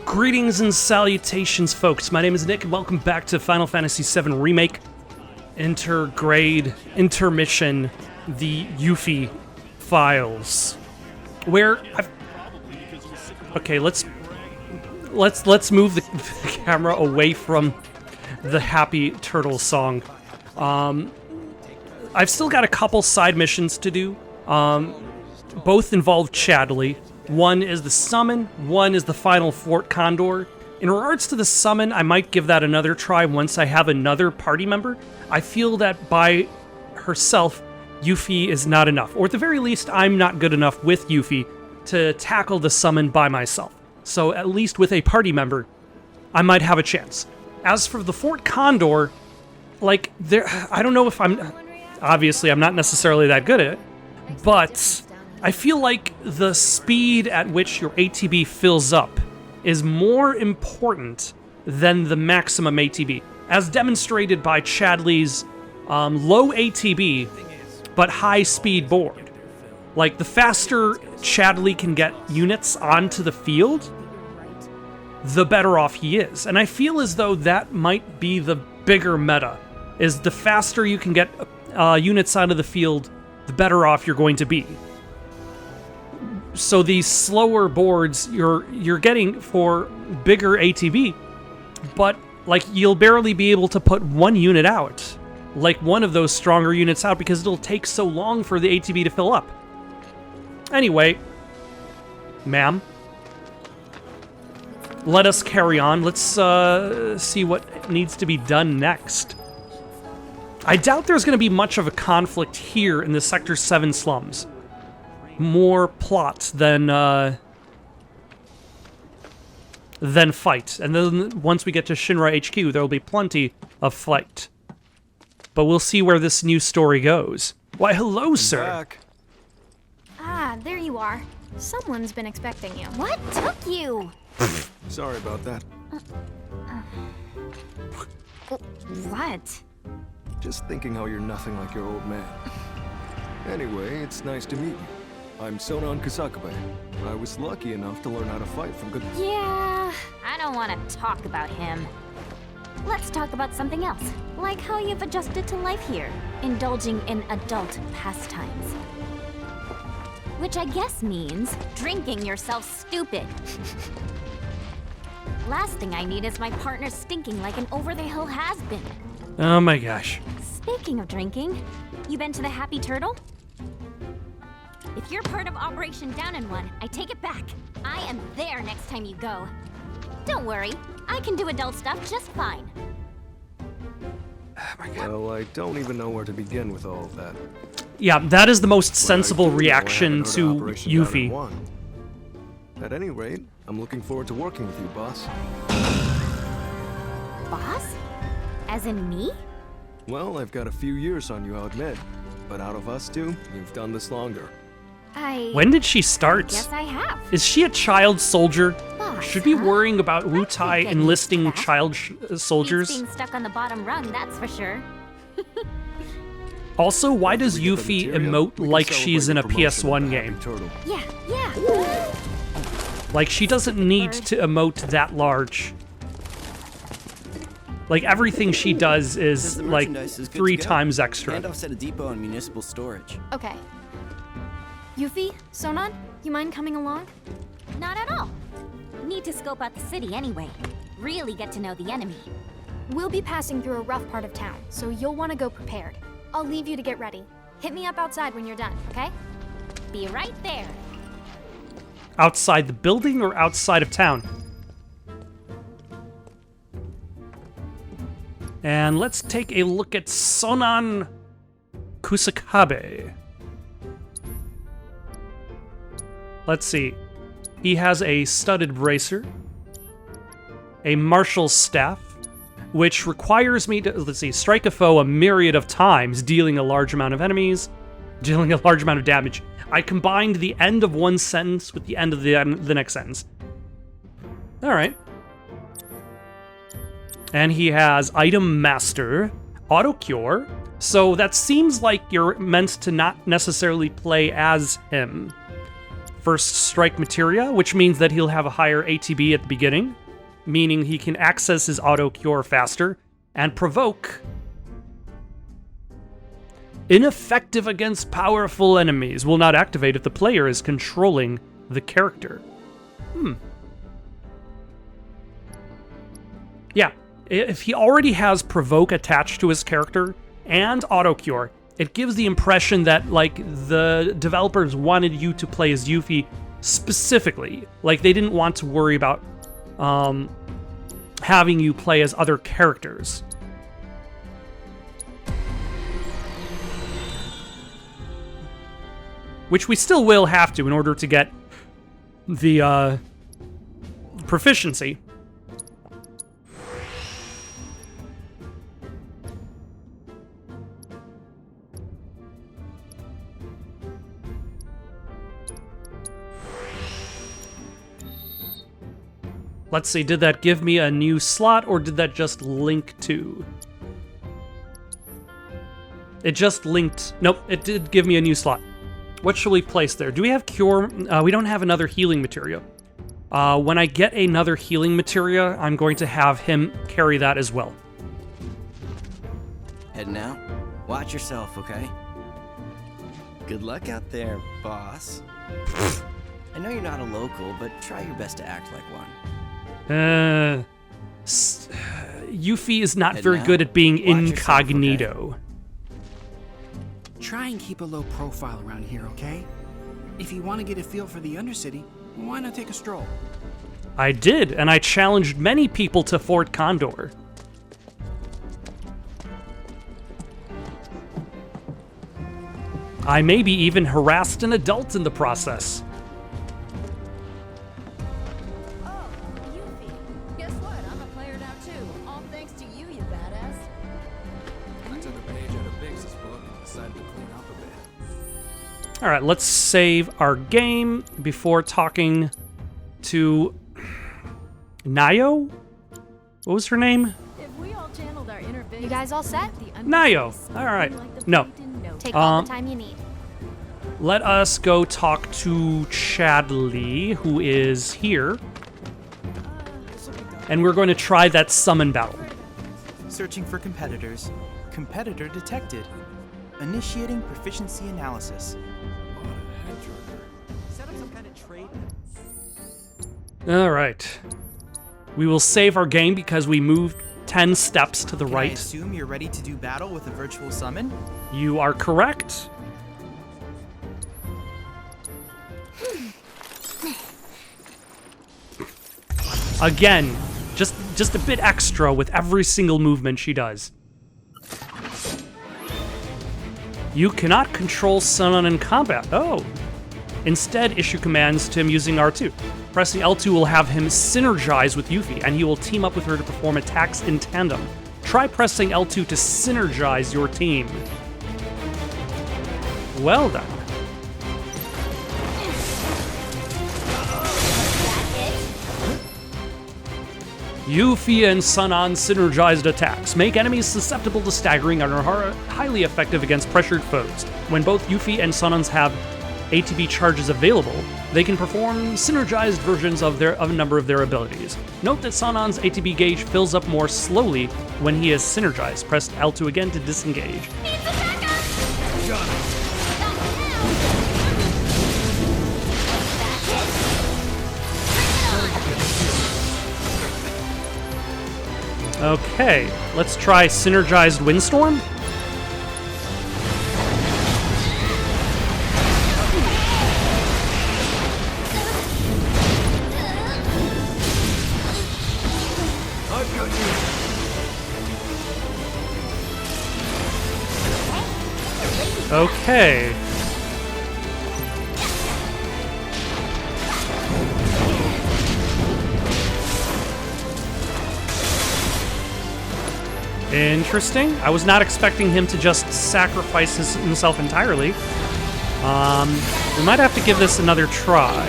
Greetings and salutations, folks. My name is Nick, and welcome back to Final Fantasy VII Remake, Intergrade, Intermission, the Yuffie files, where okay, let's move the camera away from the happy turtle song. I've still got a couple side missions to do. Both involve Chadley. One is the summon, one is the final Fort Condor. In regards to the summon, I might give that another try once I have another party member. I feel that by herself, Yuffie is not enough. Or at the very least, I'm not good enough with Yuffie to tackle the summon by myself. So at least with a party member, I might have a chance. As for the Fort Condor, like, I don't know if obviously I'm not necessarily that good at it, but I feel like the speed at which your ATB fills up is more important than the maximum ATB, as demonstrated by Chadley's low ATB but high speed board. Like, the faster Chadley can get units onto the field, the better off he is. And I feel as though that might be the bigger meta, is the faster you can get units onto the field, the better off you're going to be. So these slower boards you're getting for bigger ATB, but like you'll barely be able to put one unit out, like one of those stronger units out, because it'll take so long for the ATB to fill up. Anyway, ma'am, let us carry on. Let's see what needs to be done next. I doubt there's going to be much of a conflict here in the Sector 7 slums. More plot than fight. And then once we get to Shinra HQ, there will be plenty of fight. But we'll see where this new story goes. Why, hello, sir. Back. Ah, there you are. Someone's been expecting you. What took you? Sorry about that. What? Just thinking how you're nothing like your old man. Anyway, it's nice to meet you. I'm Sonan Kusakabe. I was lucky enough to learn how to fight from good... Yeah, I don't want to talk about him. Let's talk about something else, like how you've adjusted to life here, indulging in adult pastimes. Which I guess means drinking yourself stupid. Last thing I need is my partner stinking like an over-the-hill has-been. Oh my gosh. Speaking of drinking, you been to the Happy Turtle? If you're part of Operation Down in One, I take it back. I am there next time you go. Don't worry, I can do adult stuff just fine. Oh my god. Well, I don't even know where to begin with all of that. Yeah, that is the most But sensible I do know I reaction haven't heard to of Operation Down in Yuffie. One. At any rate, I'm looking forward to working with you, boss. Boss? As in me? Well, I've got a few years on you, I'll admit. But out of us two, you've done this longer. When did she start? Yes, I have. Is she a child soldier? Boss, Should be huh? worrying about Wu Tai getting enlisting back. child soldiers. Beats being stuck on the bottom rung, that's for sure. Also, why does If we get the Yuffie material, emote we can like celebrate she's in the a promotion of PS1 the Happy game? Turtle. Yeah. Like, she doesn't need to emote that large. Like, everything she does is, The like, merchandise is good 3 to go. times extra. Handoffs at a depot and municipal storage. Okay. Yuffie, Sonan, you mind coming along? Not at all. Need to scope out the city anyway. Really get to know the enemy. We'll be passing through a rough part of town, so you'll want to go prepared. I'll leave you to get ready. Hit me up outside when you're done, okay? Be right there. Outside the building or outside of town? And let's take a look at Sonan Kusakabe. Let's see. He has a studded bracer, a marshal's staff, which requires me to, let's see, strike a foe a myriad of times, dealing a large amount of enemies, dealing a large amount of damage. I combined the end of one sentence with the end of the next sentence. Alright. And he has Item Master, Auto Cure, so that seems like you're meant to not necessarily play as him. first strike materia, which means that he'll have a higher ATB at the beginning, meaning he can access his auto cure faster, and provoke. Ineffective against powerful enemies. Will not activate if the player is controlling the character. Yeah, if he already has provoke attached to his character and auto cure, it gives the impression that, like, the developers wanted you to play as Yuffie specifically. Like, they didn't want to worry about having you play as other characters. Which we still will have to in order to get the proficiency. Let's see, did that give me a new slot, or did that just link to? It just linked. Nope, it did give me a new slot. What shall we place there? Do we have cure? We don't have another healing materia. When I get another healing materia, I'm going to have him carry that as well. Heading out? Watch yourself, okay? Good luck out there, boss. I know you're not a local, but try your best to act like one. Yuffie is not very good at being incognito. Try and keep a low profile around here, okay? If you want to get a feel for the Undercity, why not take a stroll? I did, and I challenged many people to Fort Condor. I maybe even harassed an adult in the process. All right, let's save our game before talking to Nayo? What was her name? You guys all set? Nayo. All right. No. Take all the time you need. Let us go talk to Chadley, who is here. And we're going to try that summon battle. Searching for competitors. Competitor detected. Initiating proficiency analysis. Set up some kind of trade. All right. We will save our game because we moved 10 steps to the Can right. I assume you're ready to do battle with a virtual summon? You are correct. Again, just a bit extra with every single movement she does. You cannot control Sunon in combat. Oh. Instead, issue commands to him using R2. Pressing L2 will have him synergize with Yuffie, and he will team up with her to perform attacks in tandem. Try pressing L2 to synergize your team. Well done. Yuffie and Sunon synergized attacks make enemies susceptible to staggering and are highly effective against pressured foes. When both Yuffie and Sunon's have ATB charges available, they can perform synergized versions of a number of their abilities. Note that Sunon's ATB gauge fills up more slowly when he is synergized. Press L2 again to disengage. Okay, let's try synergized Windstorm. Okay. Interesting. I was not expecting him to just sacrifice himself entirely. We might have to give this another try.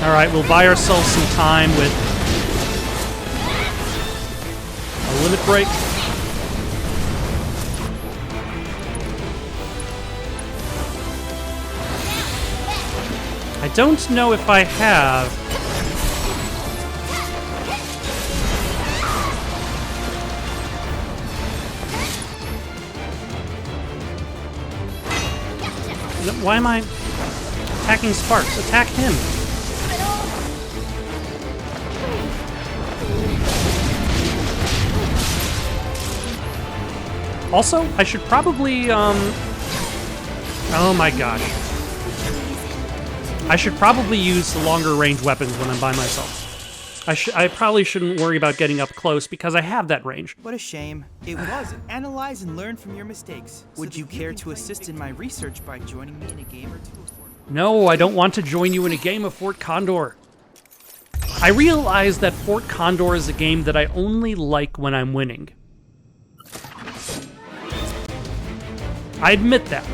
Alright, we'll buy ourselves some time with limit break. I don't know if I have. Why am I attacking Sparks? Attack him. Also, I should probably, oh my gosh. I should probably use longer range weapons when I'm by myself. I probably shouldn't worry about getting up close because I have that range. What a shame. It was. Analyze and learn from your mistakes. Would you care to assist in my research by joining me in a game or two? No, I don't want to join you in a game of Fort Condor. I realize that Fort Condor is a game that I only like when I'm winning. I admit that.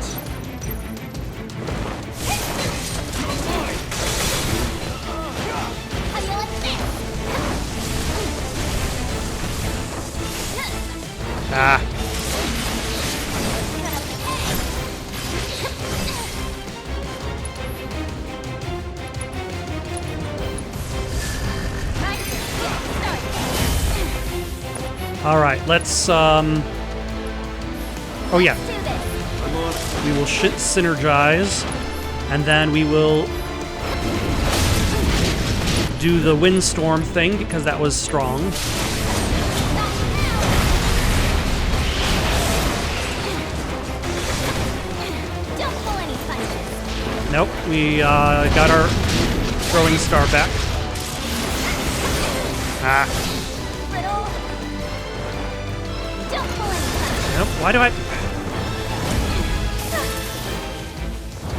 Ah. All right, let's, oh yeah. We will synergize, and then we will do the windstorm thing, because that was strong. Nope, we got our throwing star back. Ah. Nope, why do I...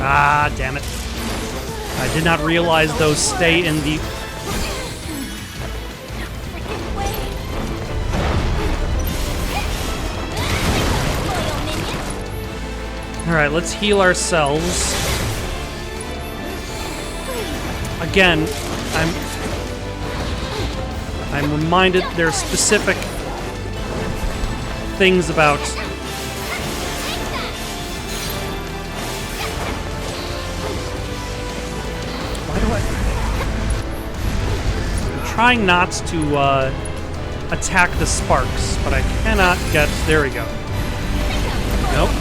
Ah, damn it. I did not realize those stay in the... Alright, let's heal ourselves. Again, I'm reminded there are specific things about I'm trying not to attack the sparks, but I cannot get... There we go. Nope.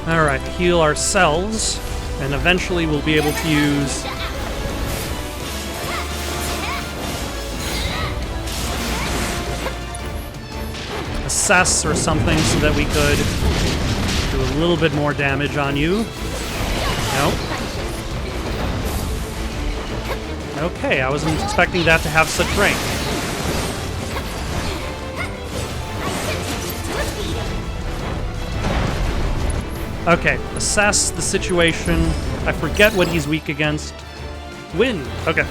Alright, heal ourselves, and eventually we'll be able to use... Assess or something so that we could do a little bit more damage on you. Nope. Okay, I wasn't expecting that to have such range. Okay, assess the situation. I forget what he's weak against. Wind. Okay.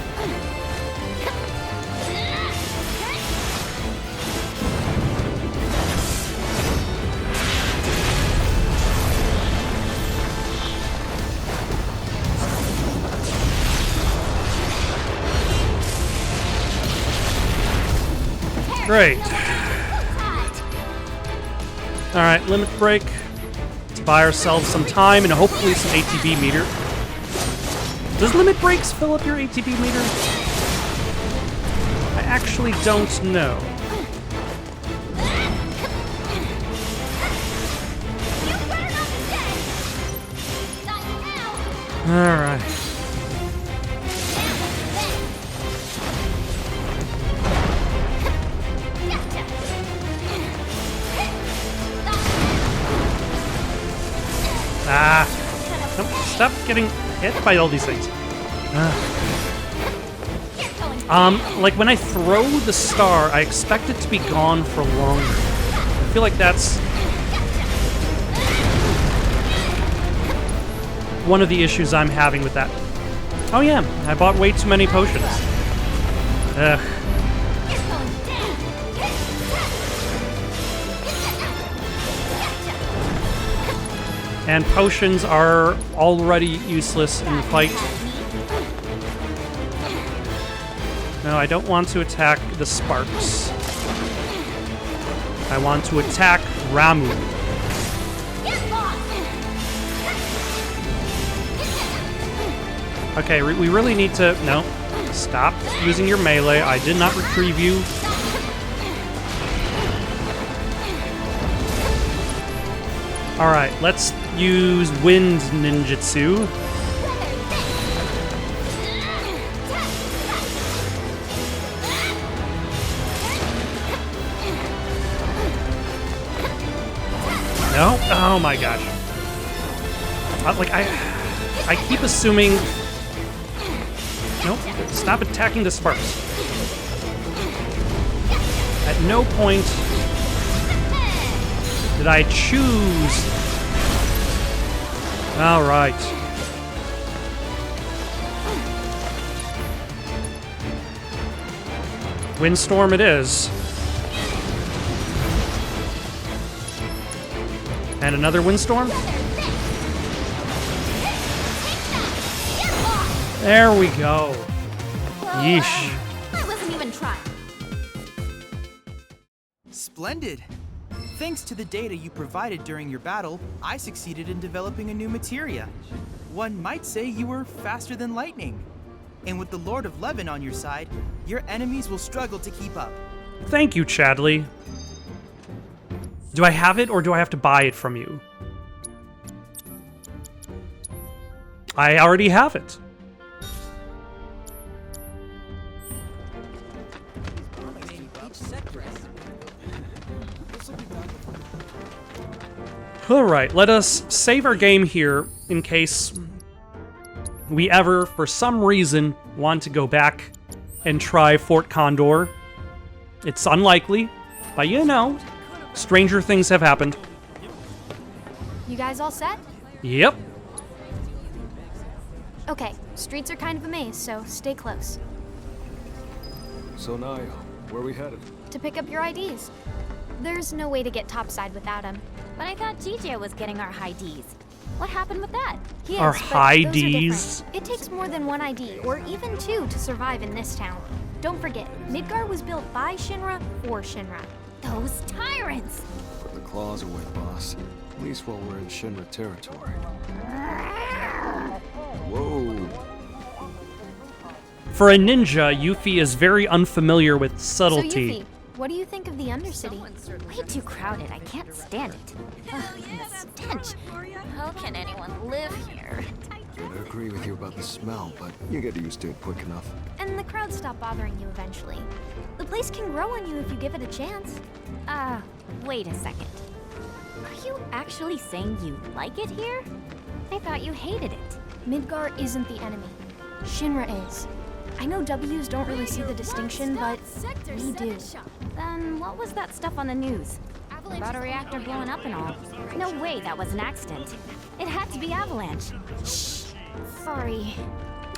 Great. Alright, limit break. Let's buy ourselves some time and hopefully some ATB meter. Does limit breaks fill up your ATB meter? I actually don't know. Alright. Ah! Nope, stop getting hit by all these things. Like when I throw the star, I expect it to be gone for longer. I feel like that's one of the issues I'm having with that. Oh yeah, I bought way too many potions. Ugh. And potions are already useless in the fight. No, I don't want to attack the sparks. I want to attack Ramu. Okay, we really need to... No. Stop using your melee. I did not retrieve you. Alright, let's use Wind Ninjutsu. No? Oh my gosh. Like, I keep assuming... Nope. Stop attacking the sparks. At no point did I choose... Alright. Windstorm it is. And another windstorm? There we go. Yeesh. I wasn't even trying. Splendid. Thanks to the data you provided during your battle, I succeeded in developing a new materia. One might say you were faster than lightning. And with the Lord of Levin on your side, your enemies will struggle to keep up. Thank you, Chadley. Do I have it, or do I have to buy it from you? I already have it. Alright, let us save our game here in case we ever, for some reason, want to go back and try Fort Condor. It's unlikely, but you know, stranger things have happened. You guys all set? Yep. Okay, streets are kind of a maze, so stay close. So Naya, where we headed? To pick up your IDs. There's no way to get topside without them. But I thought GJ was getting our high Ds. What happened with that? He Our is, but high those are Ds? different. It takes more than one ID, or even two, to survive in this town. Don't forget, Midgar was built by Shinra for Shinra. Those tyrants! Put the claws away, boss. At least while we're in Shinra territory. Whoa. For a ninja, Yuffie is very unfamiliar with So subtlety. Yuffie, what do you think of the Undercity? Way too crowded. I can't stand it. Ugh, and the stench. How can anyone live here? I'd agree with you about the smell, but you get used to it quick enough. And the crowd stop bothering you eventually. The place can grow on you if you give it a chance. Wait a second. Are you actually saying you like it here? I thought you hated it. Midgar isn't the enemy. Shinra is. I know W's don't really see the distinction, but we do. Then what was that stuff on the news? About a reactor blowing up and all. No way that was an accident. It had to be Avalanche. Shh. Sorry.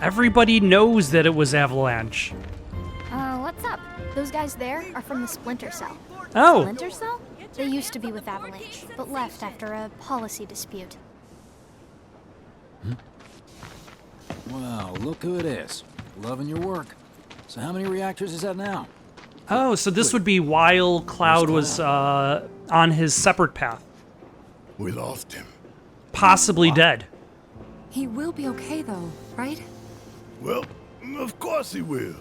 Everybody knows that it was Avalanche. What's up? Those guys there are from the Splinter Cell. Oh, Splinter Cell? They used to be with Avalanche, but left after a policy dispute. Well, look who it is. Loving your work. So how many reactors is that now? oh, so this would be while Cloud was on his separate path, We lost him. possibly dead. He will be okay though, right? Well, of course he will.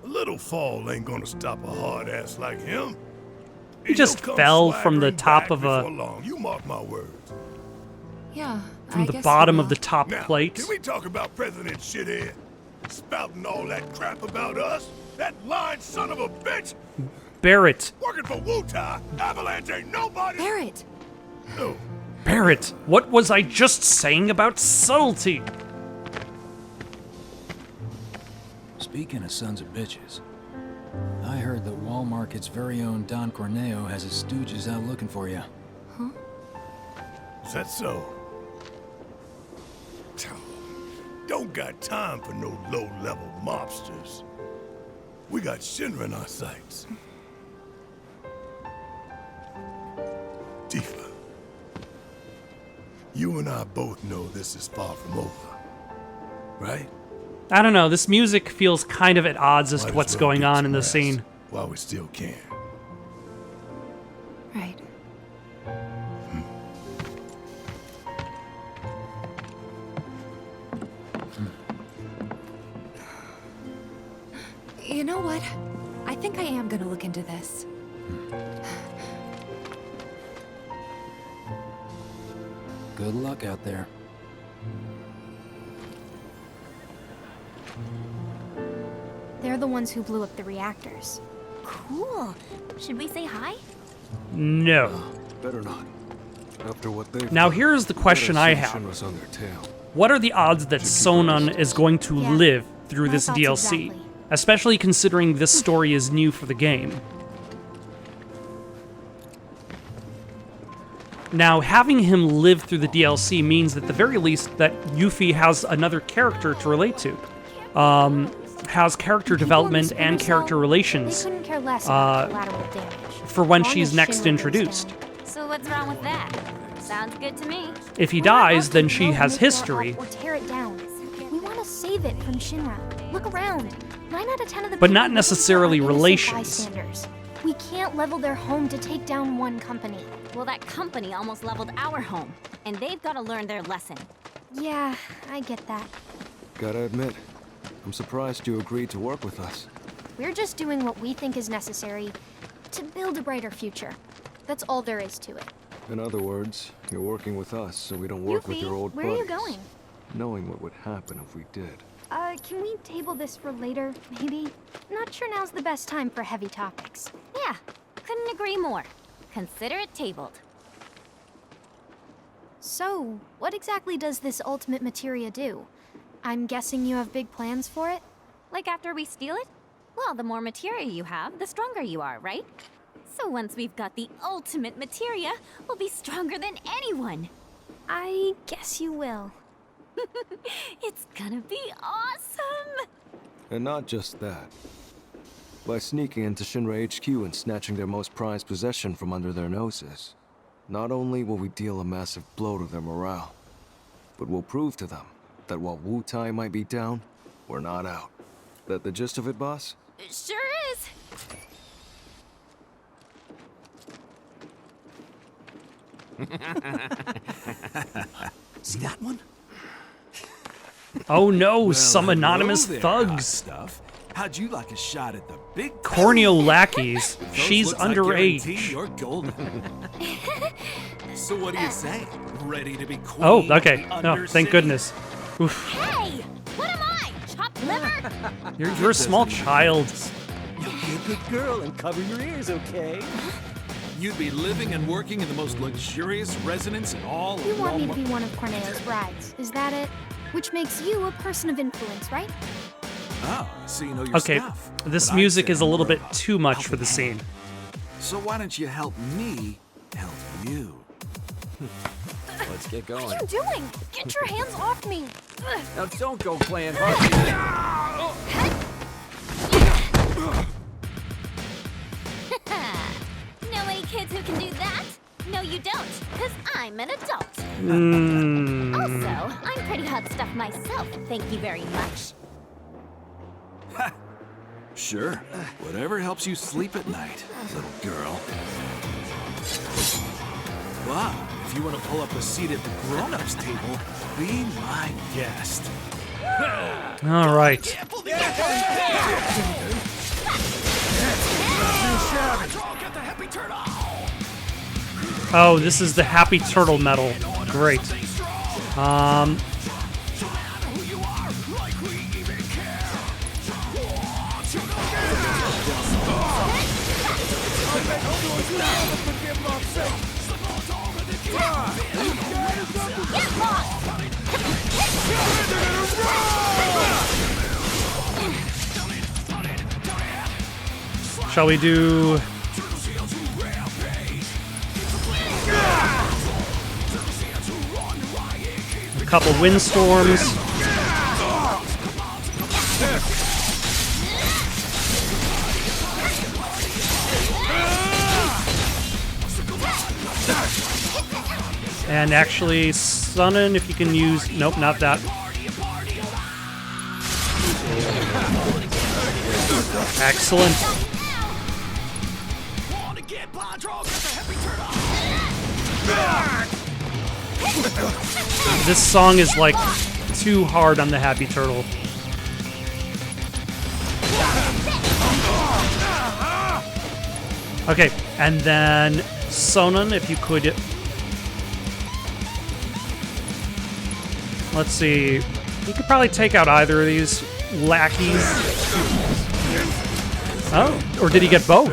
A little fall ain't gonna stop a hard ass like him. He just fell from the top of a... Long. You mark my words. Yeah. from I the guess bottom he of the will. top Now, plate. can we talk about President Shithead? Spouting all that crap about us? That lying son of a bitch? Barrett. Working for Wutai? Avalanche ain't nobody. Barrett! No. Barrett, what was I just saying about subtlety? Speaking of sons of bitches, I heard that Wall Market's very own Don Corneo has his stooges out looking for you. Is that so? Don't got time for no low-level mobsters. We got Shinra in our sights. Tifa. You and I both know this is far from over, right? I don't know. This music feels kind of at odds as Might to as what's well going get on some in the rest scene. while we still can. Right. You know what? I think I am gonna look into this. Good luck out there. They're the ones who blew up the reactors. Cool. Should we say hi? No. Better not. After what they've Now done, here's the question I have. Shinra's on their tail. What are the odds that Sonon is going to Yeah, live through my this thoughts DLC? exactly. Especially considering this story is new for the game. Now, having him live through the DLC means at the very least that Yuffie has another character to relate to. Has character development People in and Splinter character Cell, relations They couldn't care less about collateral damage. for when As long she's as next Shinra goes introduced. down. So what's wrong with that? Sounds good to me. If he We're not dies, out then to she blow has Midgar up history. Or tear it down. We want to save it from Shinra. Look around. 9 out of 10 of the But people not living here necessarily are innocent relations. bystanders. We can't level their home to take down one company. Well, that company almost leveled our home, and they've got to learn their lesson. Yeah, I get that. Gotta admit, I'm surprised you agreed to work with us. We're just doing what we think is necessary to build a brighter future. That's all there is to it. In other words, you're working with us so we don't work with your old where are you buddies. going? Knowing what would happen if we did. Can we table this for later, maybe? Not sure now's the best time for heavy topics. Yeah, couldn't agree more. Consider it tabled. So, what exactly does this ultimate materia do? I'm guessing you have big plans for it? Like after we steal it? Well, the more materia you have, the stronger you are, right? So once we've got the ultimate materia, we'll be stronger than anyone. I guess you will. It's gonna be awesome! And not just that. By sneaking into Shinra HQ and snatching their most prized possession from under their noses, not only will we deal a massive blow to their morale, but we'll prove to them that while Wu Tai might be down, we're not out. That the gist of it, boss? It sure is! See that one? Oh no, some Well, anonymous hello there, hot thugs. Stuff. How'd you like a shot at the big Corneo lackeys. Those She's looks, I guarantee underage. You're golden. So what do you say? Ready to be queen? Oh, okay. of the No, thank Undercity? goodness. Oof. Hey! What am I? Chopped liver? You're a small child. You be a good girl and cover your ears, okay? You'd be living and working in the most luxurious residence in all of You want me to Walmart. be one of Corneo's brides, is that it? Which makes you a person of influence, right? Oh, so you know your Okay, stuff. this But I'd music say is a little you're bit too much for the scene. So why don't you help me help you? Let's get going. What are you doing? Get your hands off me! Ugh. Now don't go playing hard. Know any kids who can do that? No, you don't, because I'm an adult. Mm. Also, I'm pretty hot stuff myself, thank you very much. Sure. Whatever helps you sleep at night, little girl. But if you want to pull up a seat at the grown-ups table, be my guest. All right. Oh, this is the Happy Turtle medal. Great. Shall we do... a couple windstorms? And actually, Sunnen, if you can use... Nope, not that. Excellent. This song is like too hard on the Happy Turtle. Okay, and then Sonnen, if you could... Let's see. You could probably take out either of these lackeys. Oh, or did he get both?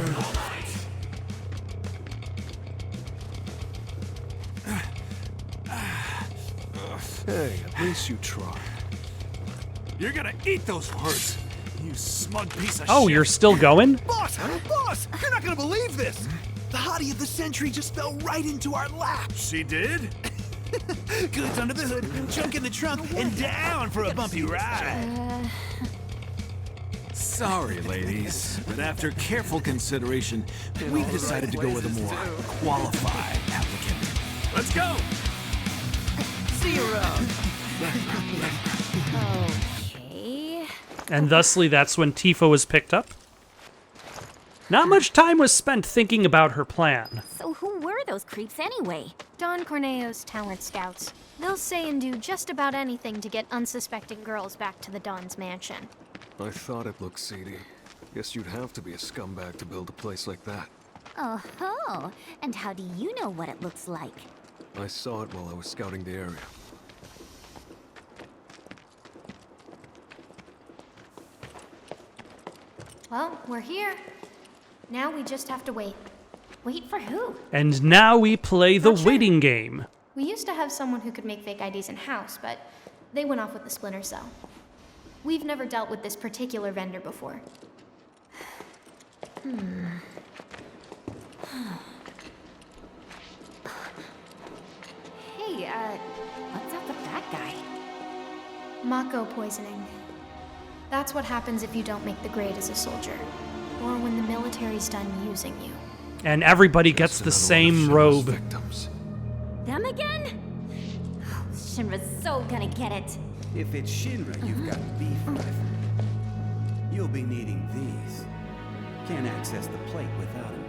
Hey, at least you try. You're gonna eat those words, you smug piece of shit. Oh, you're still going? Boss! Boss! You're not gonna believe this! The hottie of the century just fell right into our lap. She did? Goods under the hood, junk in the trunk, and down for a bumpy ride. Sorry, ladies, but after careful consideration, we decided to go with a more qualified applicant. Let's go! See you around. Okay. And thusly, that's when Tifa was picked up. Not much time was spent thinking about her plan. So who were those creeps anyway? Don Corneo's talent scouts. They'll say and do just about anything to get unsuspecting girls back to the Don's mansion. I thought it looked seedy. Guess you'd have to be a scumbag to build a place like that. Oh-ho! And how do you know what it looks like? I saw it while I was scouting the area. Well, we're here. Now we just have to wait. Wait for who? And now we play the Not sure. waiting game. We used to have someone who could make fake IDs in-house, but they went off with the Splinter Cell. We've never dealt with this particular vendor before. Hey, what's up with that guy? Mako poisoning. That's what happens if you don't make the grade as a soldier, or when the military's done using you. And everybody gets the same robe. Victims. Them again? Shinra's so gonna get it. If it's Shinra you've got beef with, you'll be needing these. Can't access the plate without them.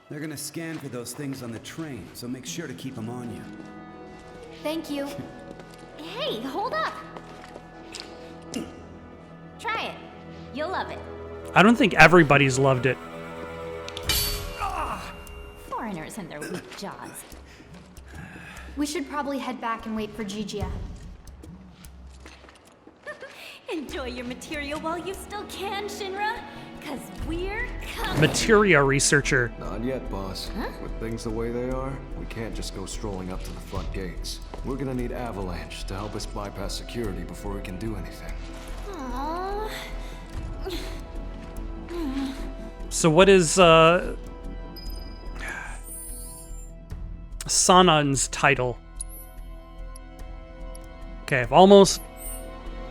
They're gonna scan for those things on the train, so make sure to keep them on you. Thank you. Hey, hold up! Try it. You'll love it. I don't think everybody's loved it. Foreigners and their weak jaws. We should probably head back and wait for Gigia. Enjoy your material while you still can, Shinra, cause we're coming. Materia researcher. Not yet, boss. With things the way they are, we can't just go strolling up to the front gates. We're gonna need Avalanche to help us bypass security before we can do anything. Aww. So what is Sanan's title? Okay, I've almost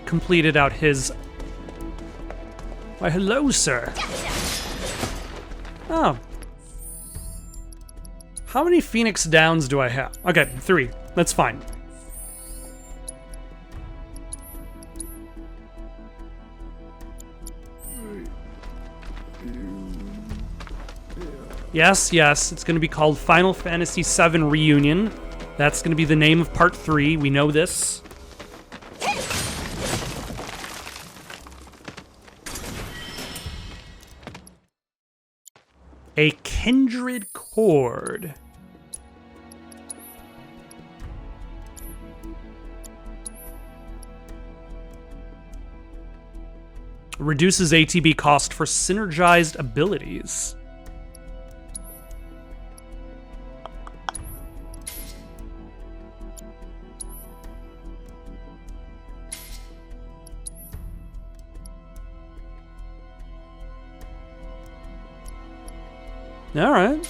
completed out his... Why, hello, sir. Oh. How many Phoenix Downs do I have? Okay, 3. That's fine. Yes, yes, it's going to be called Final Fantasy VII Reunion. That's going to be the name of Part 3. We know this. A kindred chord. Reduces ATB cost for synergized abilities. All right.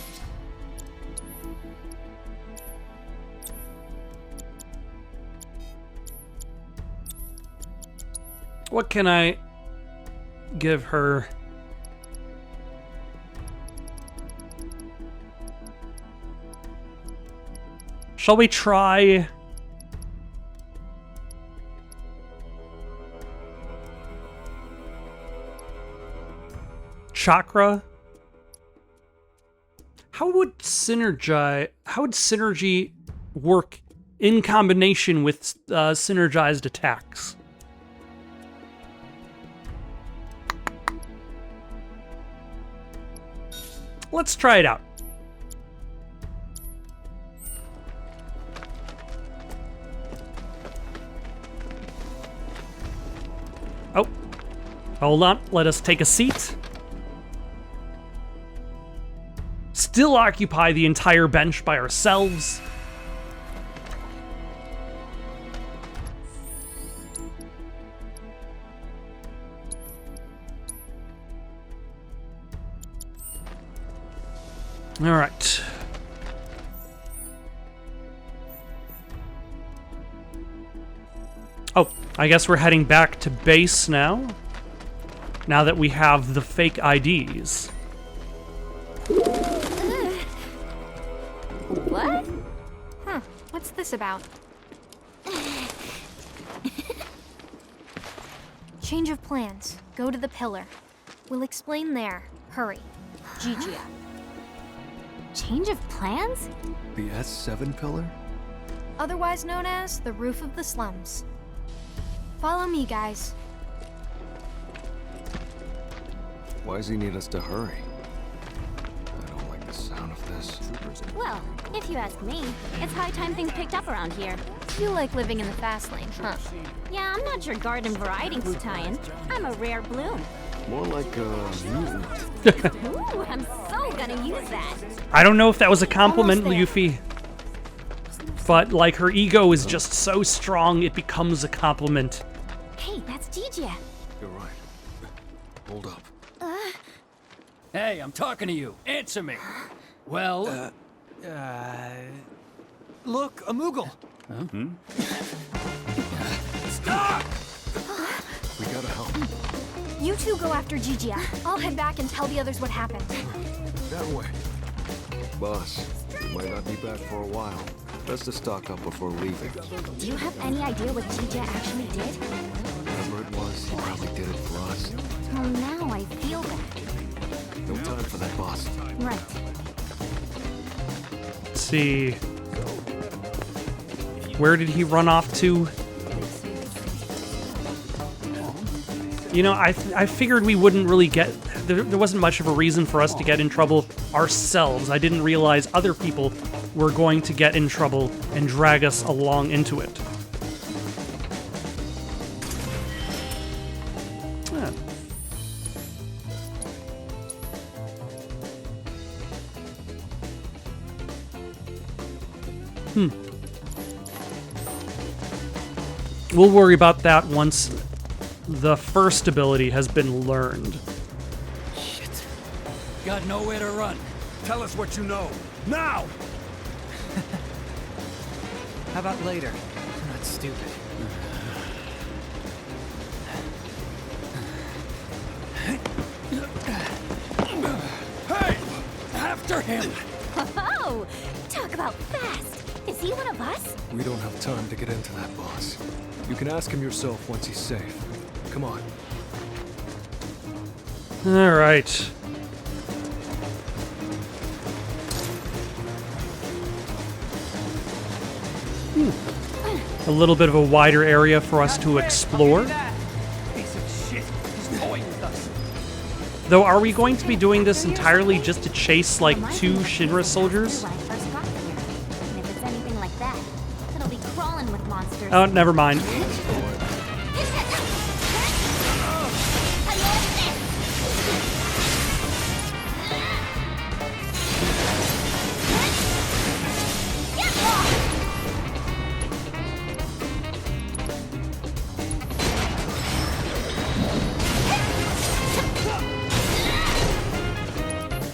What can I give her? Shall we try... Chakra? How would synergy work in combination with synergized attacks? Let's try it out. Oh, hold on. Let us take a seat. Still occupy the entire bench by ourselves. All right. Oh, I guess we're heading back to base now. Now that we have the fake IDs. What? Huh, what's this about? Change of plans. Go to the pillar. We'll explain there. Hurry. Gigia. Change of plans? The S7 pillar? Otherwise known as the roof of the slums. Follow me, guys. Why does he need us to hurry? I don't like the sound of this. Well, if you ask me, it's high time things picked up around here. You like living in the fast lane, huh? Yeah, I'm not your garden variety Stallion. I'm a rare bloom. More like a mutant. Ooh, I'm so gonna use that. I don't know if that was a compliment, Luffy. But, like, her ego is just so strong, it becomes a compliment. Hey, that's Gigia. You're right. Hold up. Hey, I'm talking to you. Answer me. Well, Look, a Moogle. huh? Stop! We gotta help. You two go after Gigia. I'll head back and tell the others what happened. That way. Boss, we might not be back for a while. Best to stock up before leaving. Do you have any idea what Gigia actually did? Whatever it was, he probably did it for us. Well, now I feel bad. No time for that, boss. Right. Let's see. Where did he run off to? You know, I figured we wouldn't really get... There wasn't much of a reason for us to get in trouble ourselves. I didn't realize other people were going to get in trouble and drag us along into it. Yeah. We'll worry about that once the first ability has been learned. Shit. Got nowhere to run. Tell us what you know. Now! How about later? I'm not stupid. Hey! After him! Oh, talk about fast. Is he one of us? We don't have time to get into that, boss. You can ask him yourself once he's safe. Come on. All right. A little bit of a wider area for us to explore. Piece of shit. He's toying with us. Though, are we going to be doing this entirely just to chase, like, 2 Shinra soldiers? When I first got here. And if it's anything like that, it'll be crawling with monsters. Oh, never mind.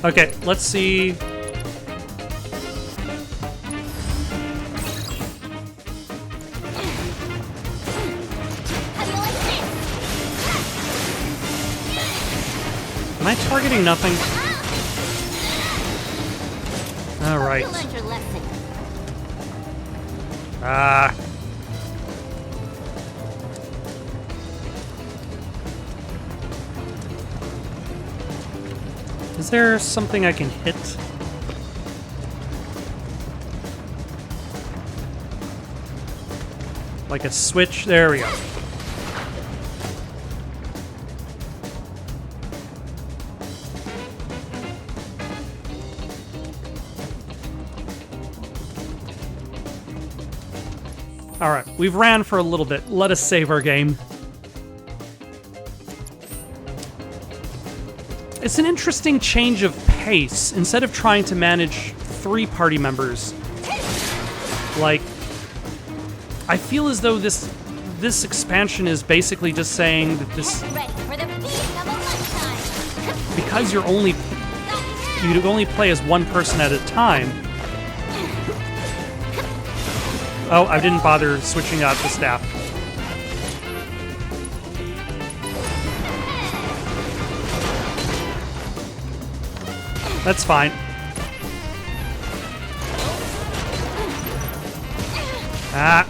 Okay, let's see. Am I targeting nothing? All right. You learned your lesson. Ah. Is there something I can hit? Like a switch? There we go. Alright, we've ran for a little bit. Let us save our game. It's an interesting change of pace. Instead of trying to manage 3 party members, like, I feel as though this expansion is basically just saying that this, because you only play as one person at a time. Oh, I didn't bother switching out the staff. That's fine. Ah.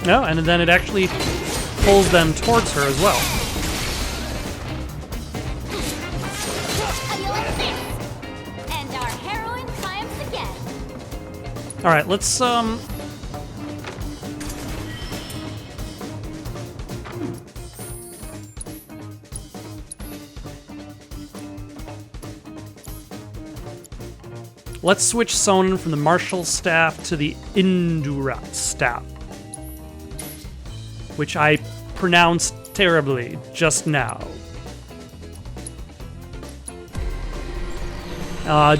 No, and then it actually pulls them towards her as well. And our heroine triumphs again. All right, let's let's switch Sonnen from the martial staff to the Indurat staff, which I pronounced terribly just now.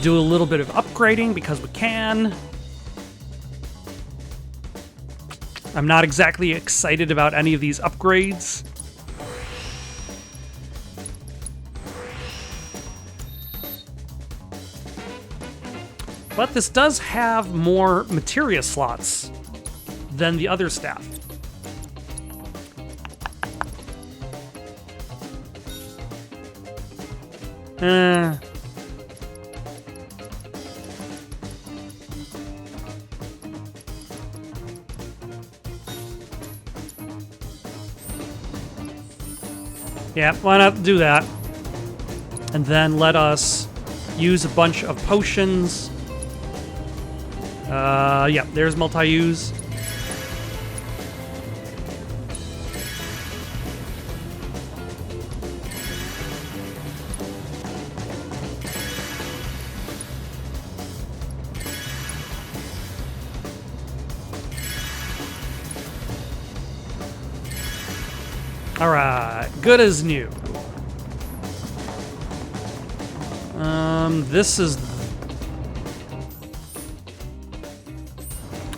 Do a little bit of upgrading because we can. I'm not exactly excited about any of these upgrades. But this does have more materia slots than the other staff. Yeah, why not do that? And then let us use a bunch of potions. Yeah, there's multi-use. Alright, good as new.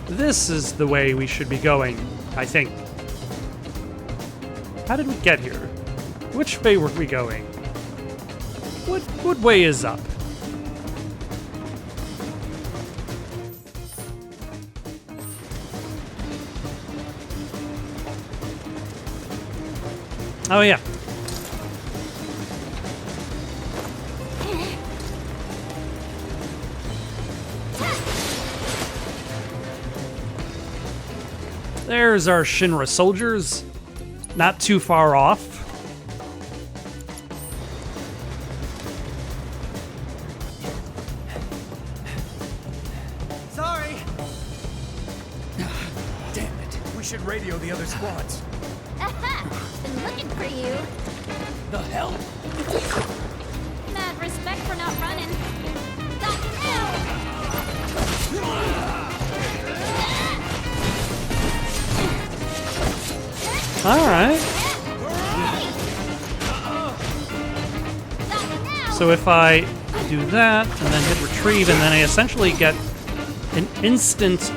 This is the way we should be going, I think. How did we get here? Which way were we going? What way is up? Oh yeah. There's our Shinra soldiers. Not too far off. Sorry. Damn it. We should radio the other squads. Aha! Been looking for you. The hell? Mad respect for not running. Got you now! Alright. So if I do that, and then hit retrieve, and then I essentially get an instant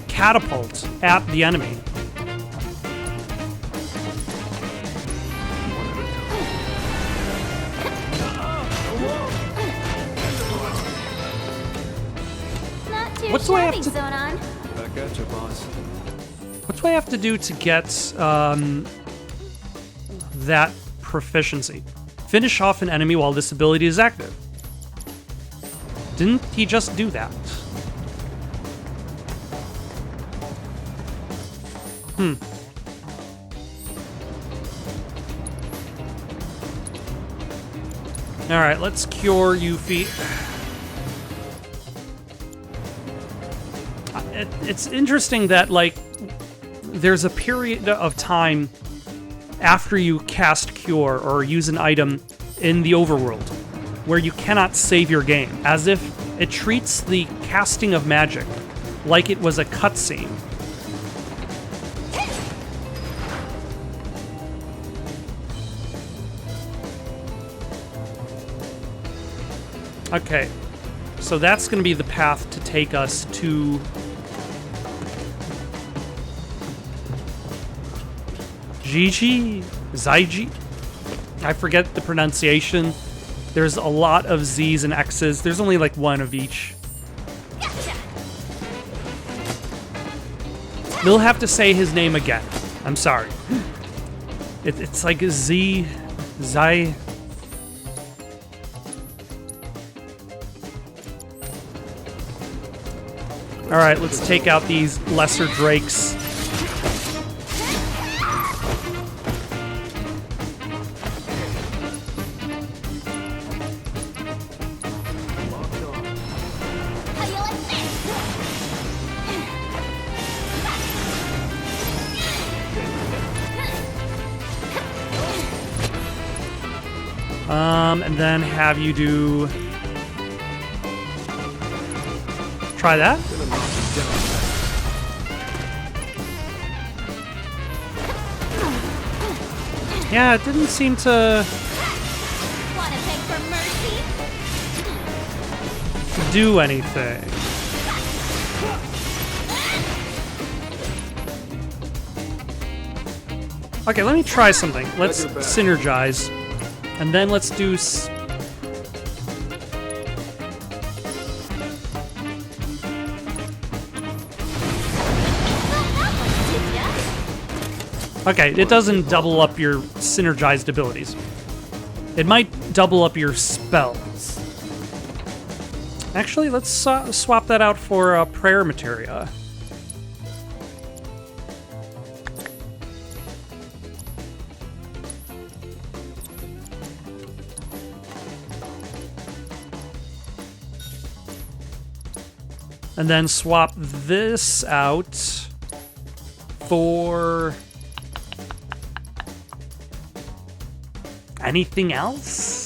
catapult at the enemy. Not too What do I have shabby, to- Zonon. Back at you, boss. What do I have to do to get that proficiency? Finish off an enemy while this ability is active. Didn't he just do that? Alright, let's cure Yuffie. It's interesting that, like, there's a period of time after you cast Cure or use an item in the overworld where you cannot save your game, as if it treats the casting of magic like it was a cutscene. Okay, so that's going to be the path to take us to Zaiji? I forget the pronunciation. There's a lot of Z's and X's. There's only like one of each. We'll have to say his name again. I'm sorry. It's like Zai. Alright, let's take out these lesser drakes. And then have you do... Try that? Yeah, it didn't seem to... do anything. Okay, let me try something. Let's synergize. And then let's do... Okay, it doesn't double up your synergized abilities. It might double up your spells. Actually, let's swap that out for prayer materia. And then swap this out for anything else?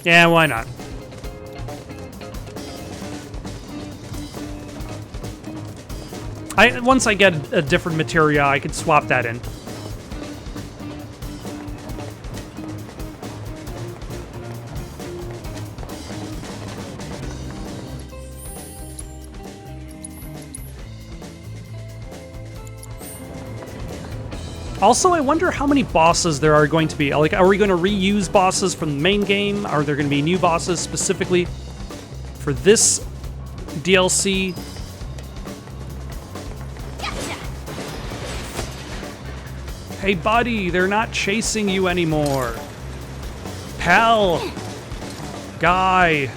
Yeah, why not? Once I get a different materia, I could swap that in. Also, I wonder how many bosses there are going to be. Like, are we going to reuse bosses from the main game? Are there going to be new bosses specifically for this DLC? Hey, buddy, they're not chasing you anymore. Pal. Guy.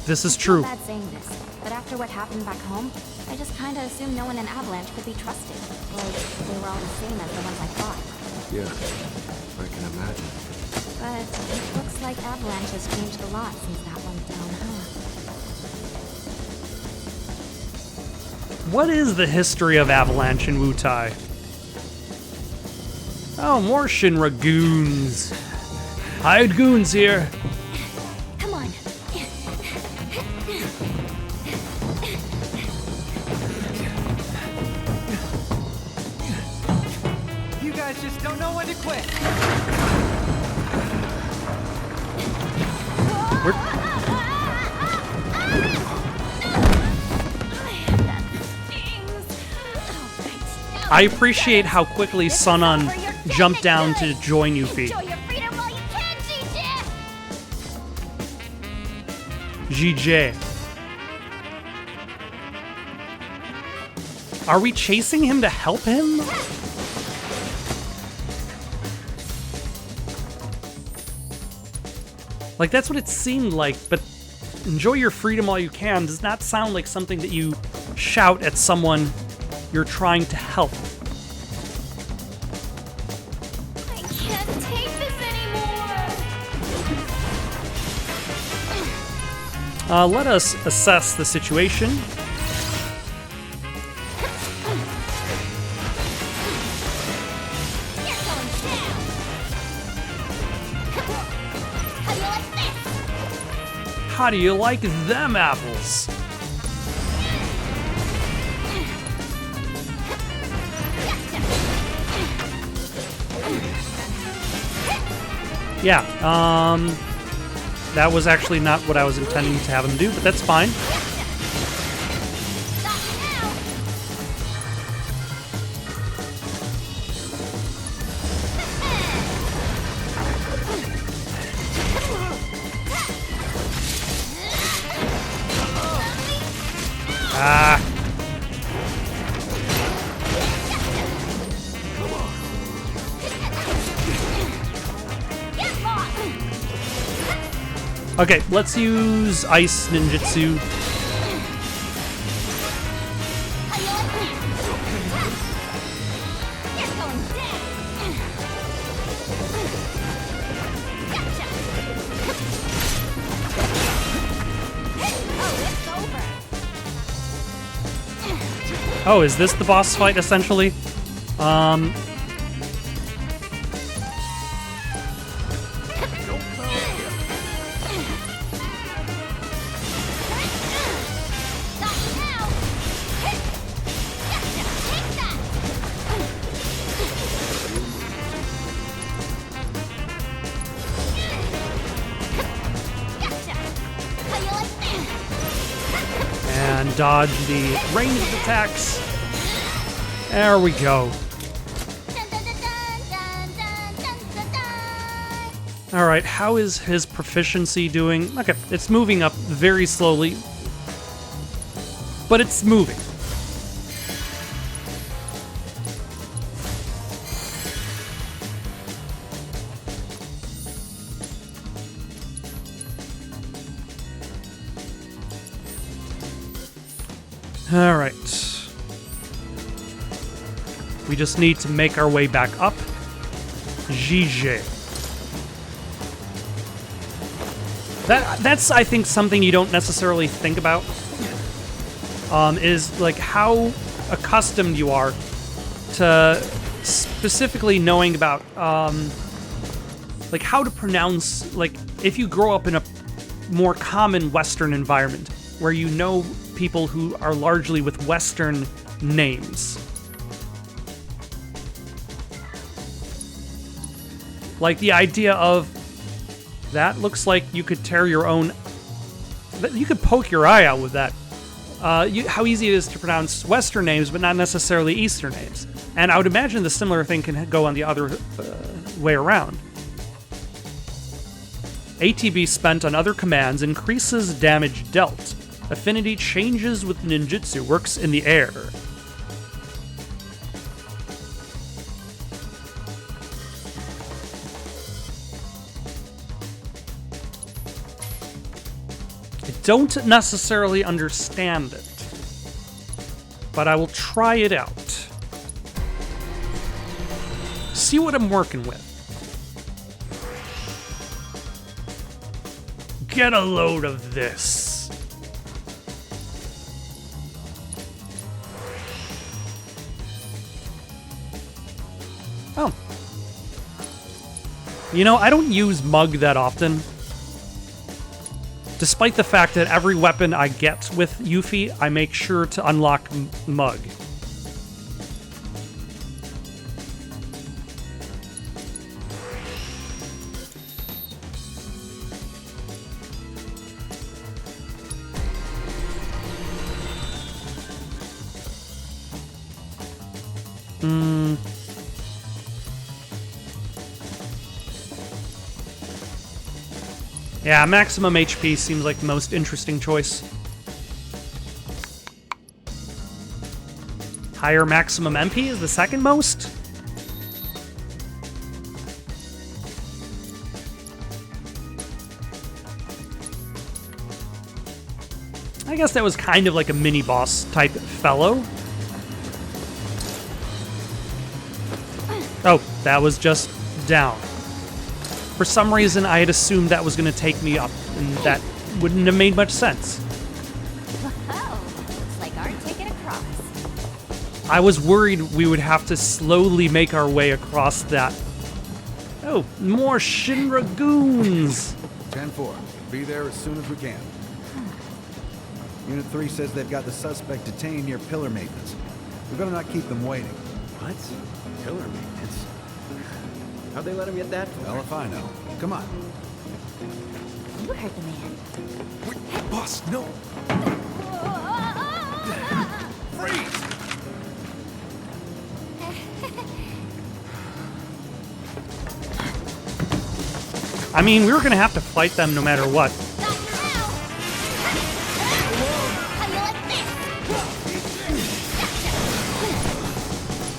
This is true. Bad saying this, but after what happened back home, I just kind of assumed no one in Avalanche could be trusted. Like, they were all the same as the ones I fought. Yeah, I can imagine. But it looks like Avalanche has changed a lot since that went down, huh? What is the history of Avalanche in Wutai? Oh, more Shinra goons. Hired goons here. just don't know when to quit. I appreciate how quickly Sunon jumped down to join Yuffie. GJ. Are we chasing him to help him? Like, that's what it seemed like, but enjoy your freedom while you can does not sound like something that you shout at someone you're trying to help. I can't take this anymore. Let us assess the situation. How do you like them apples? Yeah, that was actually not what I was intending to have him do, but that's fine. Ah. Okay, let's use Ice Ninjutsu. Oh, is this the boss fight, essentially? And dodge the ranged attacks. There we go. Alright, how is his proficiency doing? Okay, it's moving up very slowly, but it's moving. Alright. We just need to make our way back up. GG. That's, I think, something you don't necessarily think about. Is, like, how accustomed you are to specifically knowing about, like, how to pronounce, like, if you grow up in a more common Western environment, where you know people who are largely with Western names. Like the idea of, that looks like you could tear your own... You could poke your eye out with that. How easy it is to pronounce Western names, but not necessarily Eastern names. And I would imagine the similar thing can go on the other way around. ATB spent on other commands increases damage dealt. Affinity changes with ninjutsu, works in the air. I don't necessarily understand it, but I will try it out. See what I'm working with. Get a load of this. Oh. You know, I don't use Mug that often. Despite the fact that every weapon I get with Yuffie, I make sure to unlock Mug. Yeah, maximum HP seems like the most interesting choice. Higher maximum MP is the second most? I guess that was kind of like a mini-boss type fellow. Oh, that was just down. For some reason, I had assumed that was going to take me up, and that wouldn't have made much sense. Whoa, looks like our ticket across. I was worried we would have to slowly make our way across that. Oh, more Shinra goons! 10-4. Be there as soon as we can. Unit 3 says they've got the suspect detained near Pillar Maintenance. We better not keep them waiting. What? Pillar maintenance? How'd they let him get that? Well, if I know. Come on. You heard the man. Wait, boss, no. Freeze! I mean, we were going to have to fight them no matter what.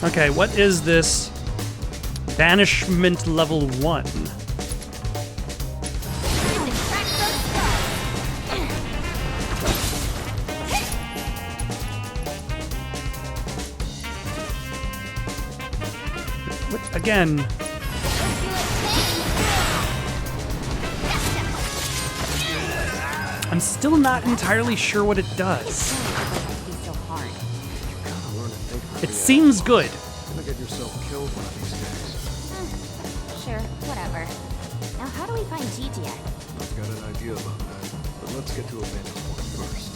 Okay, what is this? Banishment level 1. What? Again. I'm still not entirely sure what it does. It seems good. You're gonna get yourself killed one of these days. Sure, whatever. Now, how do we find Gigi? I've got an idea about that, but let's get to a vantage point first.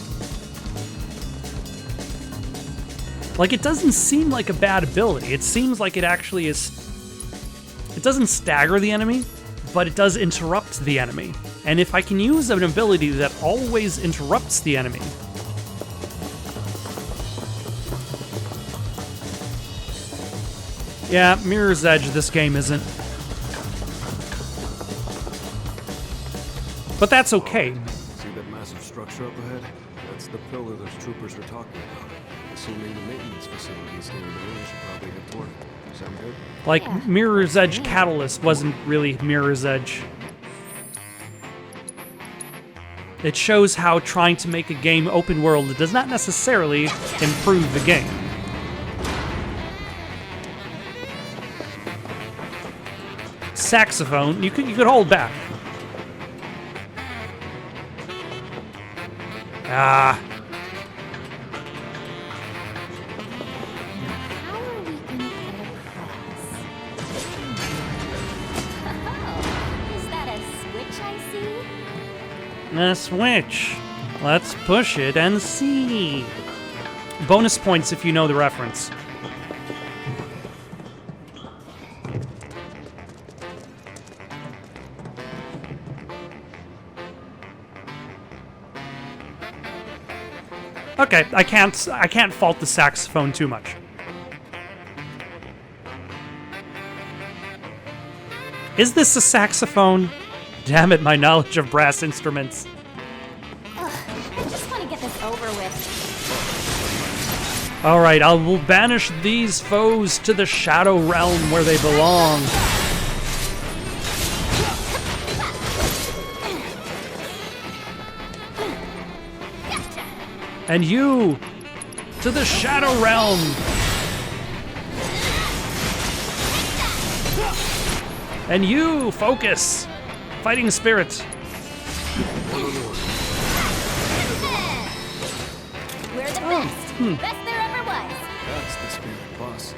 Like, it doesn't seem like a bad ability. It seems like it actually is. It doesn't stagger the enemy, but it does interrupt the enemy. And if I can use an ability that always interrupts the enemy, yeah, Mirror's Edge this game isn't. But that's okay. See that massive structure up ahead? That's the pillar those troopers were talking about. Assuming the maintenance facility is near there, we should probably head toward it. Sound good? Like, Yeah. Mirror's Edge Catalyst wasn't really Mirror's Edge. It shows how trying to make a game open world does not necessarily improve the game. Saxophone, you could hold back. Ah. How are we gonna get across? Oh, is that a switch I see? A switch. Let's push it and see. Bonus points if you know the reference. Okay, I can't fault the saxophone too much. Is this a saxophone? Damn it, my knowledge of brass instruments. Ugh, I just want to get this over with. Alright, I will banish these foes to the Shadow Realm where they belong. And you, to the Shadow Realm. And you, focus. Fighting spirit. We're the best. Best there ever was. That's the spirit, boss.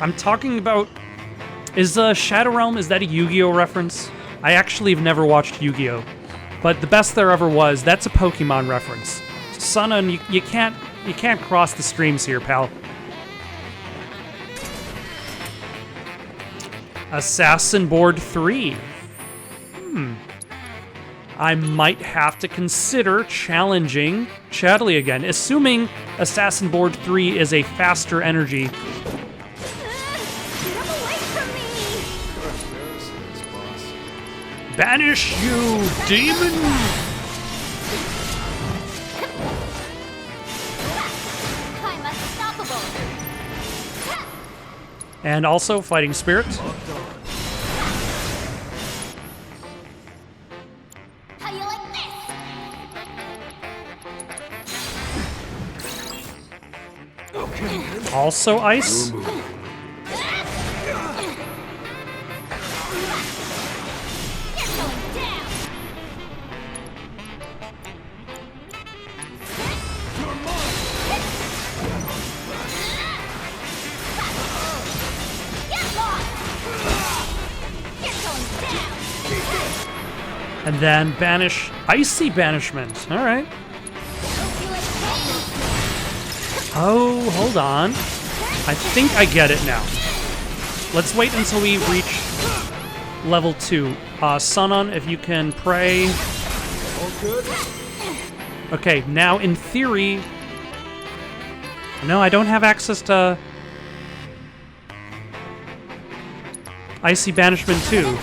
I'm talking about... Is Shadow Realm, is that a Yu-Gi-Oh reference? I actually have never watched Yu-Gi-Oh. But the best there ever was, that's a Pokemon reference. Sunan, you can't cross the streams here, pal. Assassin Board 3. I might have to consider challenging Chadley again, assuming Assassin Board 3 is a faster energy. Get away from me! Banish, you demon! I'm unstoppable. And also fighting spirit. How you like this? Also ice. And then banish, icy banishment. All right. Oh, hold on. I think I get it now. Let's wait until we reach level 2. Sunon, if you can pray. All good? Okay, now in theory... No, I don't have access to... Icy Banishment 2.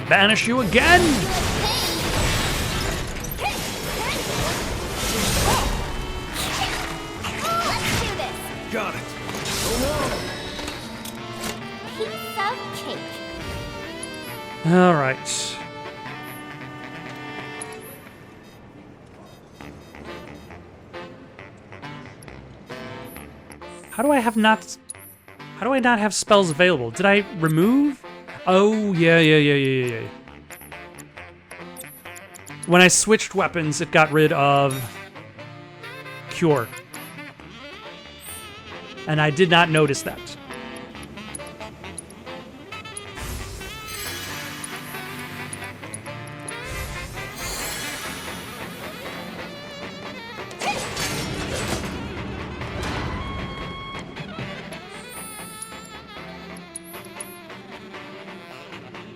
Banish you again! Got it. Piece of cake. All right. How do I not have spells available? Did I remove? Oh, yeah. When I switched weapons, it got rid of Cure. And I did not notice that.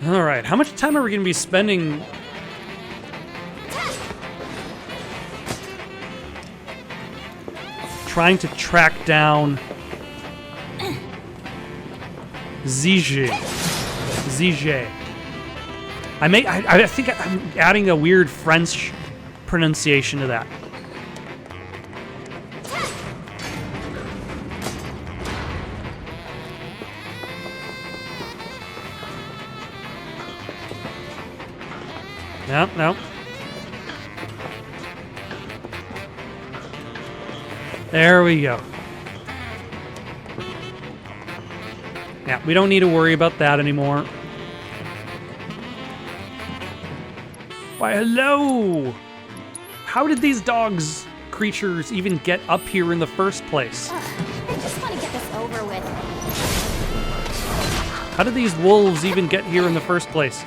All right, how much time are we going to be spending trying to track down Zige? I think I'm adding a weird French pronunciation to that. No. There we go. Yeah, we don't need to worry about that anymore. Why, hello! How did these creatures even get up here in the first place? I just want to get this over with. How did these wolves even get here in the first place?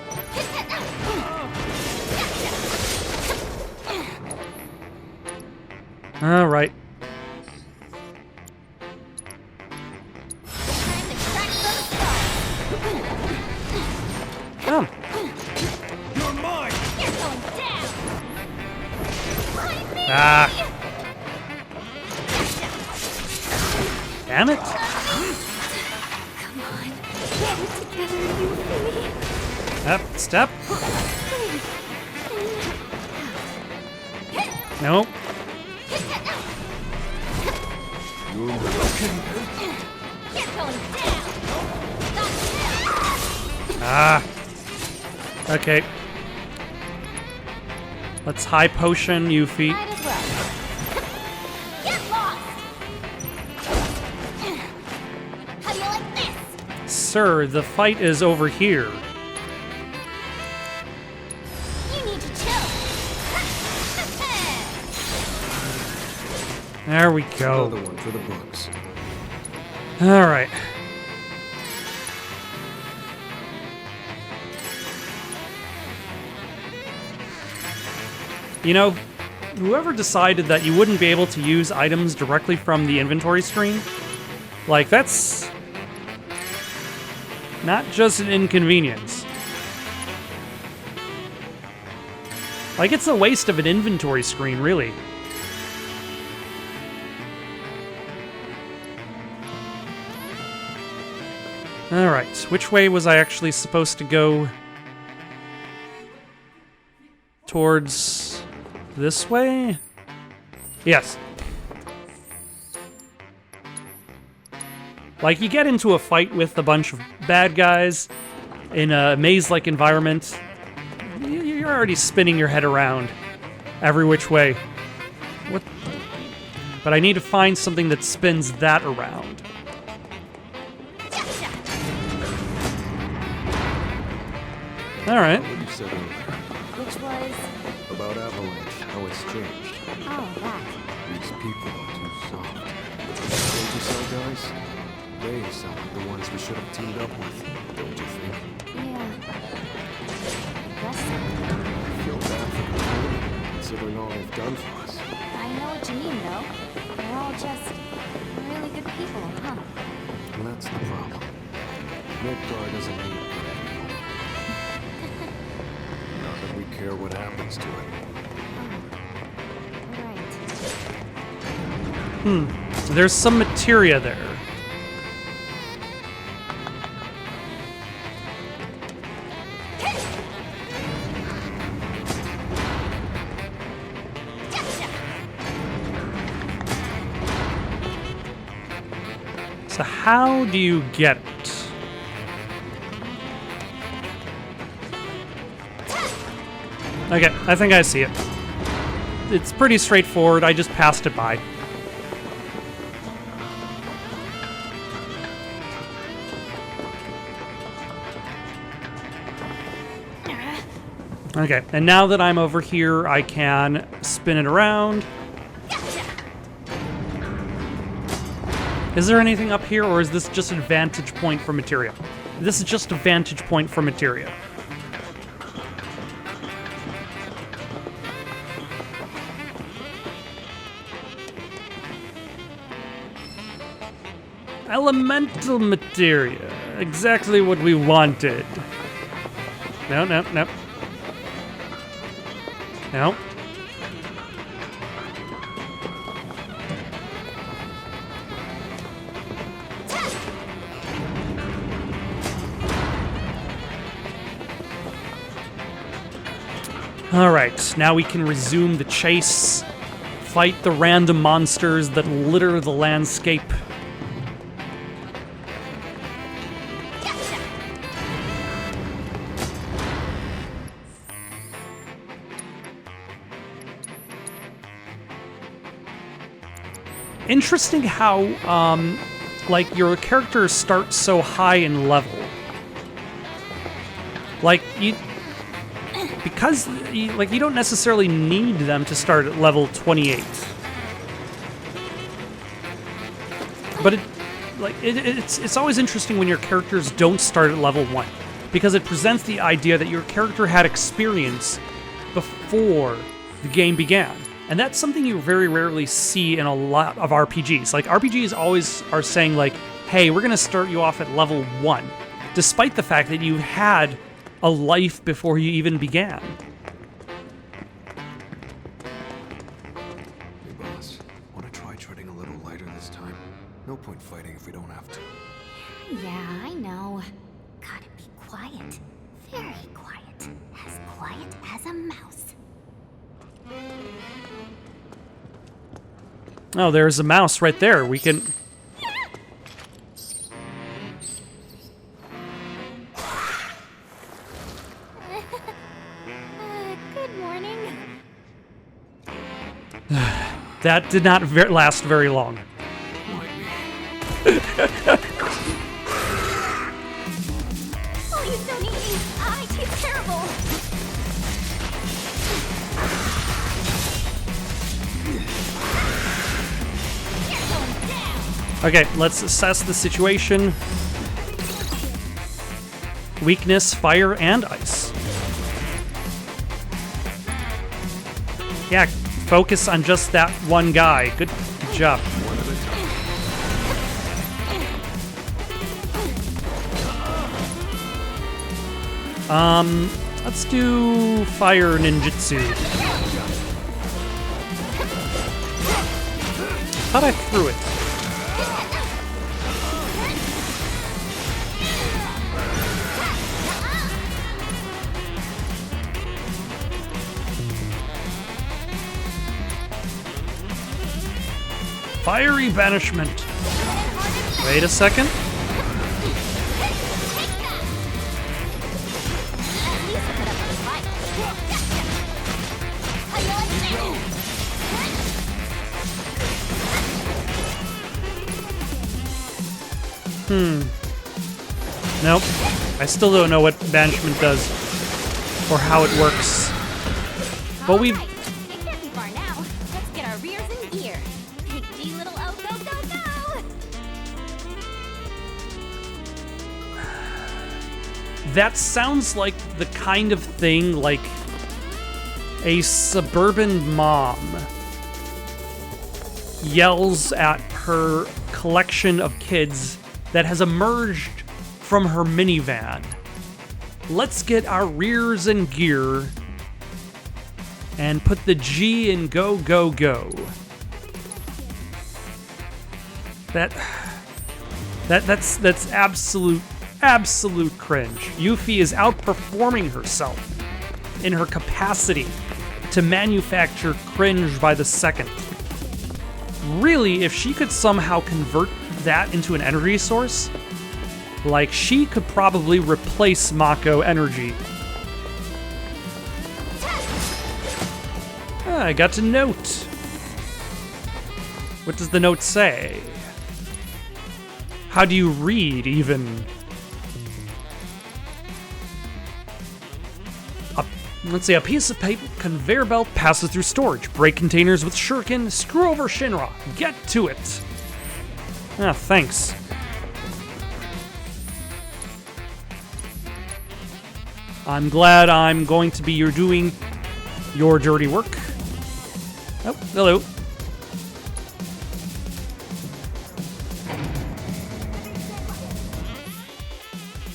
All right. Come. You're mine. You're going down. Ah. Damn it. Come on. Get it together, you three. Step. Nope. Ah. Okay. Let's high potion Yuffie. Might as well. Get lost. How do you like this? Sir, the fight is over here. You need to chill. There we go. Another one for the books. All right. You know, whoever decided that you wouldn't be able to use items directly from the inventory screen, Like, that's not just an inconvenience. Like, it's a waste of an inventory screen, really. Alright, which way was I actually supposed to go? Towards this way? Yes. Like, you get into a fight with a bunch of bad guys in a maze-like environment. You're already spinning your head around every which way. What? But I need to find something that spins that around. Alright. What you said earlier Which was... about Avalanche, how it's changed. Oh, that. These people are too soft. Don't you say, guys? They sound like the ones we should have teamed up with, don't you think? Yeah. I guess so. I feel bad for them, considering all they've done for us. I know what you mean, though. They're all just really good people, huh? And that's the problem. Midgar doesn't need good people. Not that we care what happens to it. Right. There's some materia there. So how do you get it? Okay, I think I see it. It's pretty straightforward, I just passed it by. Okay, and now that I'm over here, I can spin it around. Is there anything up here, or is this just a vantage point for materia? This is just a vantage point for materia. Elemental materia. Exactly what we wanted. No, no, no. No. Alright, now we can resume the chase, fight the random monsters that litter the landscape. Interesting how, like, your characters start so high in level. Like, because you don't necessarily need them to start at level 28. But it's always interesting when your characters don't start at level 1, because it presents the idea that your character had experience before the game began. And that's something you very rarely see in a lot of RPGs. Like, RPGs always are saying, like, hey, we're gonna start you off at level 1, despite the fact that you had a life before you even began. Hey, boss. Want to try treading a little lighter this time? No point fighting if we don't have to. Yeah, I know. Gotta be quiet. Very quiet. As quiet as a mouse. Oh, there's a mouse right there. We can... Good morning. That did not last very long. Please don't eat me. I taste terrible. Okay, let's assess the situation. Weakness, fire, and ice. Yeah, focus on just that one guy. Good job. Let's do fire ninjutsu. Thought I threw it. Fiery banishment. Wait a second. Nope. I still don't know what banishment does or how it works. But we. It can't be far now. Let's get our rears in gear. Big G little O, go, go, go! That sounds like the kind of thing like a suburban mom yells at her collection of kids that has emerged from her minivan. Let's get our rears in gear and put the G in go, go, go. That's absolute cringe. Yuffie is outperforming herself in her capacity to manufacture cringe by the second. Really, if she could somehow convert that into an energy source, like, she could probably replace Mako energy. I got a note. What does the note say? How do you read, even? Let's see, a piece of paper conveyor belt passes through storage. Break containers with shuriken. Screw over Shinra. Get to it. Ah, thanks. I'm glad I'm going to be doing your dirty work. Oh, hello.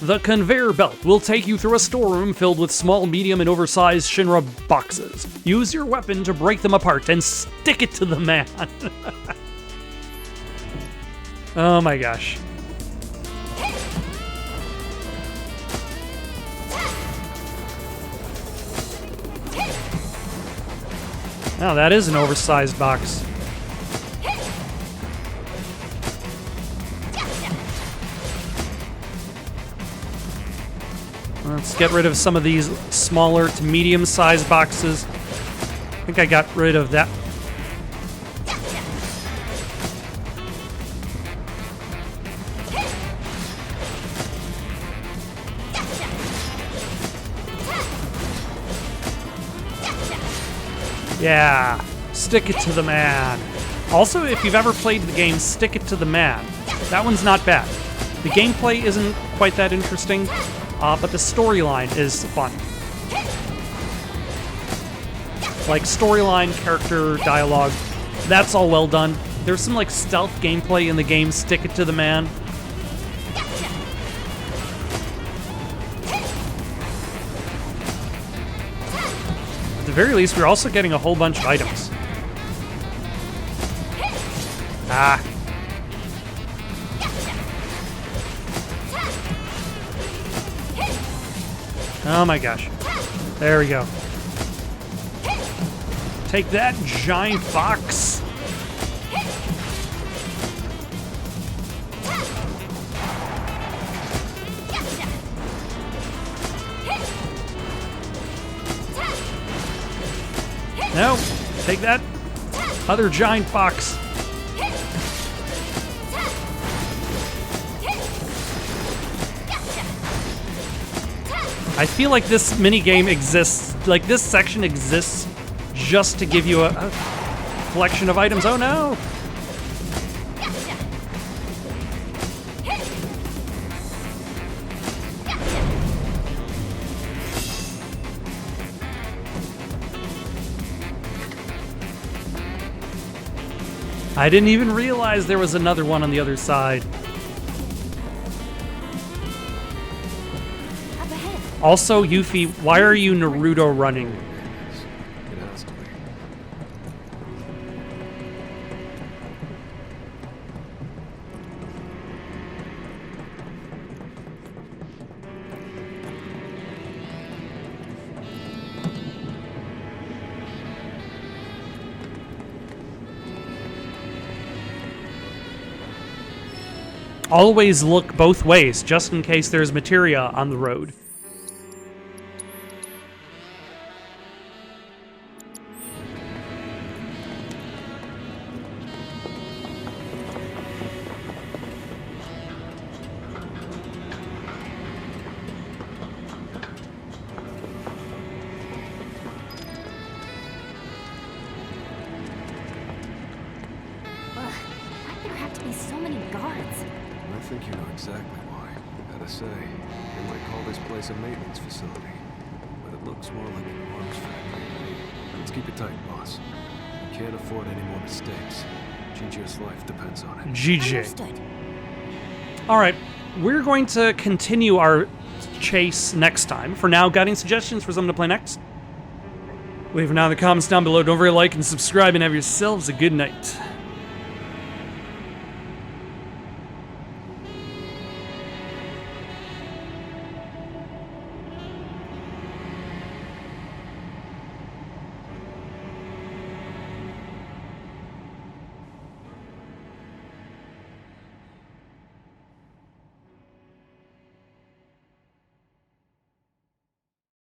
The conveyor belt will take you through a storeroom filled with small, medium, and oversized Shinra boxes. Use your weapon to break them apart and stick it to the man. Oh my gosh. Oh, that is an oversized box. Let's get rid of some of these smaller to medium-sized boxes. I think I got rid of that. Yeah, stick it to the man. Also, if you've ever played the game Stick It to the Man, that one's not bad. The gameplay isn't quite that interesting, but the storyline is fun. Like, storyline, character, dialogue, that's all well done. There's some, like, stealth gameplay in the game Stick It to the Man. At the very least, we're also getting a whole bunch of items. Ah. Oh my gosh. There we go. Take that, giant box. No, take that other giant box. I feel like this minigame exists, like this section exists just to give you a collection of items. Oh no! I didn't even realize there was another one on the other side. Up ahead. Also, Yuffie, why are you Naruto running? It has to be. Always look both ways, just in case there's materia on the road. Why'd there have to be so many guards? I think you know exactly why. Gotta say, they might call this place a maintenance facility, but it looks more like an arms factory. Let's keep it tight, boss. We can't afford any more mistakes. GG's life depends on it. GG. Understood. Alright, we're going to continue our chase next time. For now, got any suggestions for something to play next? Leave them down in the comments down below. Don't forget to like and subscribe, and have yourselves a good night.